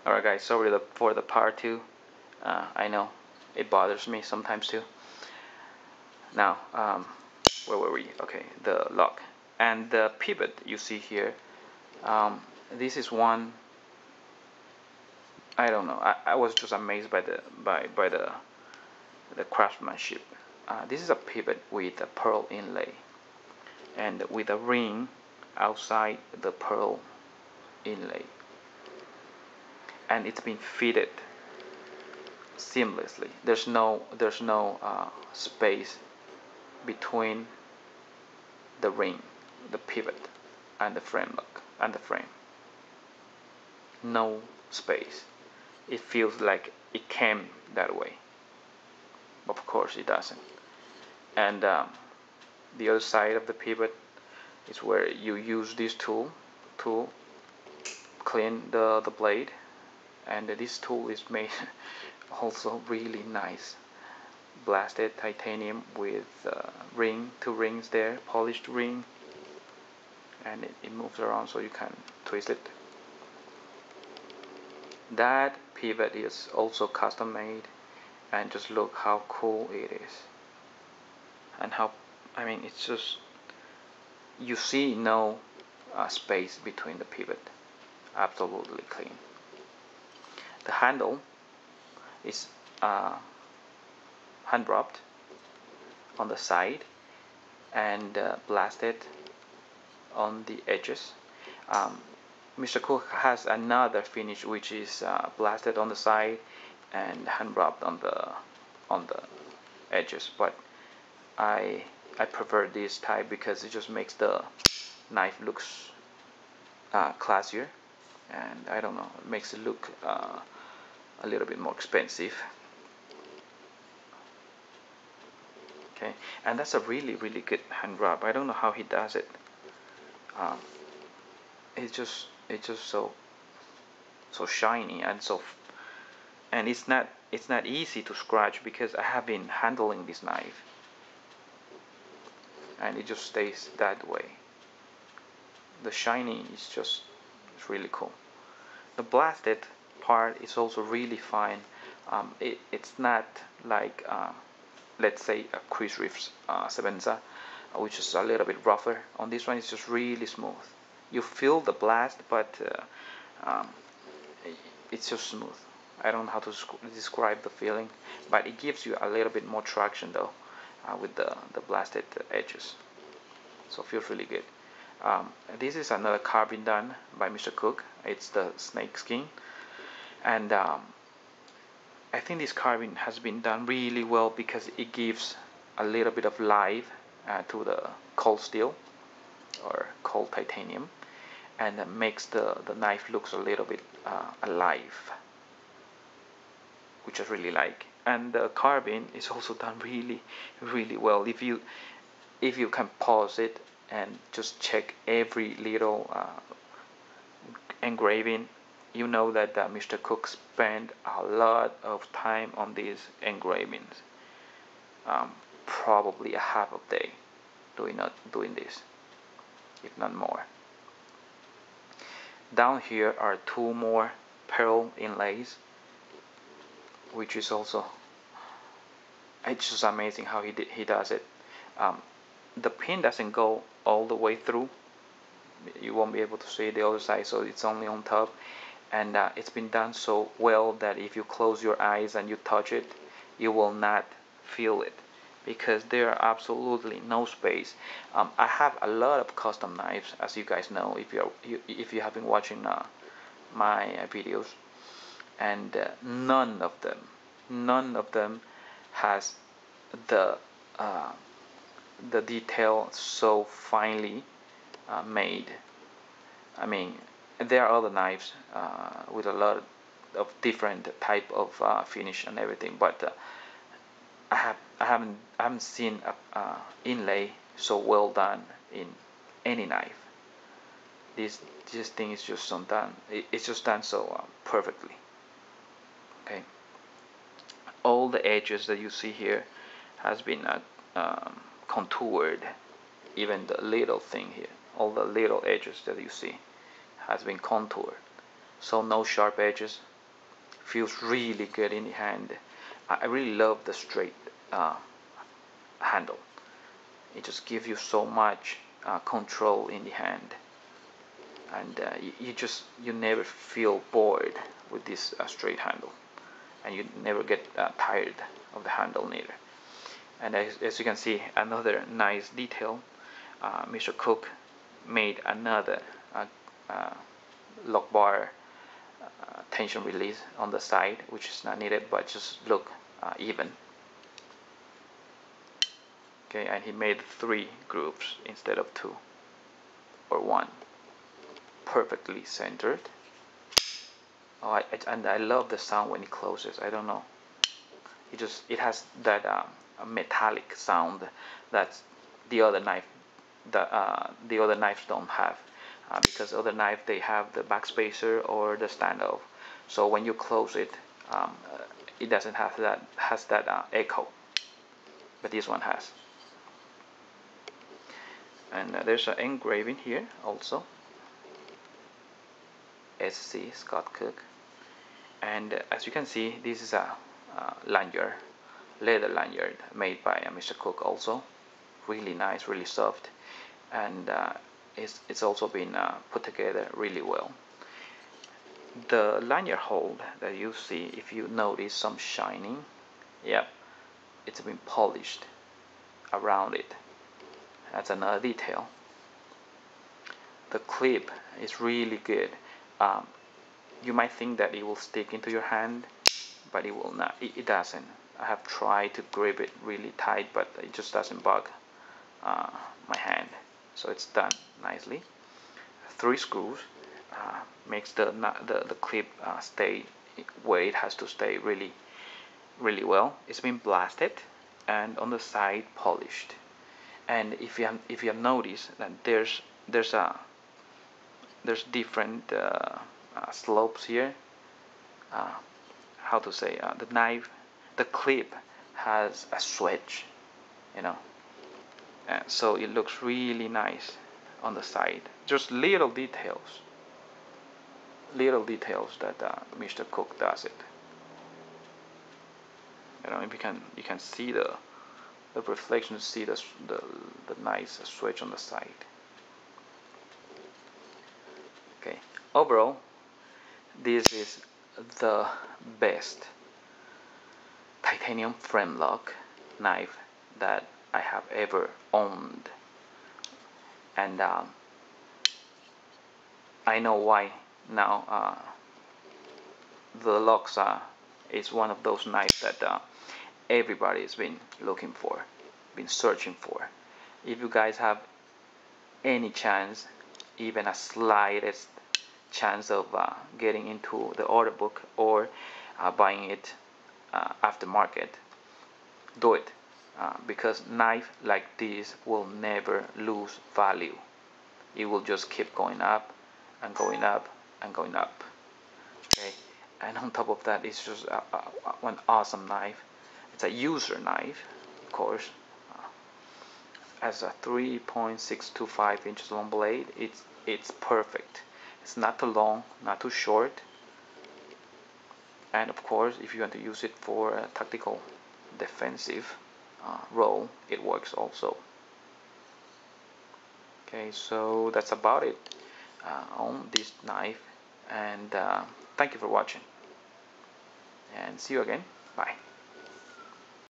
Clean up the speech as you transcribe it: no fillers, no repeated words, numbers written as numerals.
Alright guys, sorry for the part 2. I know it bothers me sometimes too. Now, where were we? Okay, the lock and the pivot you see here. This is one. I don't know. I was just amazed by the craftsmanship. This is a pivot with a pearl inlay and with a ring outside the pearl inlay, and it's been fitted seamlessly. There's no space between the ring, the pivot, and the frame lock and the frame. No space. It feels like it came that way. Of course, it doesn't. And the other side of the pivot is where you use this tool to clean the blade, and this tool is made also really nice, blasted titanium with two rings there, polished ring, and it moves around so you can twist it. That pivot is also custom made, and just look how cool it is, and how, I mean, it's just, you see no space between the pivot, absolutely clean. The handle is hand rubbed on the side and blasted on the edges. Mr. Cook has another finish which is blasted on the side and hand rubbed on the edges, but I prefer this type because it just makes the knife looks classier, and I don't know, it makes it look a little bit more expensive. Okay, and that's a really good hand rub. I don't know how he does it. Um, it's just so shiny and and it's not easy to scratch because I have been handling this knife, and it just stays that way. The shiny is just, it's really cool. The blasted part is also really fine. It's not like let's say a Chris Reeves Sevenza, which is a little bit rougher. On this one, it's just really smooth. You feel the blast, but it's just smooth. I don't know how to describe the feeling, but it gives you a little bit more traction though, with the blasted edges. So it feels really good. This is another carving done by Mr. Cook. It's the snake skin, and I think this carving has been done really well because it gives a little bit of life to the cold steel or cold titanium, and makes the knife looks a little bit alive, which I really like. And the carving is also done really well. If you can pause it and just check every little engraving, you know that Mr. Cook spent a lot of time on these engravings, probably a half a day doing this, if not more. Down here are two more pearl inlays, which is also, it's just amazing how he does it. The pin doesn't go all the way through. You won't be able to see the other side, so it's only on top, and it's been done so well that if you close your eyes and you touch it, you will not feel it because there are absolutely no space. I have a lot of custom knives, as you guys know, if you have been watching my videos, and none of them has the uh, the detail so finely made. I mean, there are other knives with a lot of different type of finish and everything, but I haven't seen a inlay so well done in any knife. This thing is just so done. It's just done so perfectly. Okay, all the edges that you see here has been contoured. Even the little thing here, all the little edges that you see has been contoured, so no sharp edges, feels really good in the hand. I really love the straight handle. It just gives you so much control in the hand, and you never feel bored with this straight handle, and you never get tired of the handle neither. And as you can see, another nice detail, Mr. Cook made another lock bar tension release on the side, which is not needed, but just look even. Okay, and he made 3 grooves instead of 2 or 1, perfectly centered. Oh, and I love the sound when it closes. I don't know, it has that metallic sound that the other knife the other knives don't have, because other knife they have the backspacer or the standoff, so when you close it, it doesn't have that echo, but this one has. And there's an engraving here also, SC Scott Cook. And as you can see, this is a lanyard, leather lanyard made by Mr. Cook also. Really nice, really soft, and it's also been put together really well. The lanyard hole that you see, if you notice some shining, yep, it's been polished around it. That's another detail. The clip is really good. You might think that it will stick into your hand, but it will not. It doesn't. I have tried to grip it really tight, but it just doesn't bug my hand. So it's done nicely. 3 screws makes the clip stay where it has to stay really well. It's been blasted, and on the side polished. And if you have noticed that there's different slopes here. How to say, the clip has a switch, you know, so it looks really nice on the side. Just little details that Mr. Cook does it. You know, if you can see the reflection, see the nice switch on the side. Okay, overall, this is the best titanium frame lock knife that I have ever owned, and I know why now. The Lochsa is one of those knives that everybody's been looking for, been searching for. If you guys have any chance, even a slightest chance of getting into the order book or buying it aftermarket, do it, because knife like this will never lose value. It will just keep going up and going up and going up. Okay, and on top of that, it's just one awesome knife. It's a user knife, of course. As a 3.625 inches long blade, it's perfect. It's not too long, not too short, and of course, if you want to use it for a tactical defensive role, it works also. Okay, so that's about it on this knife, and thank you for watching, and see you again. Bye.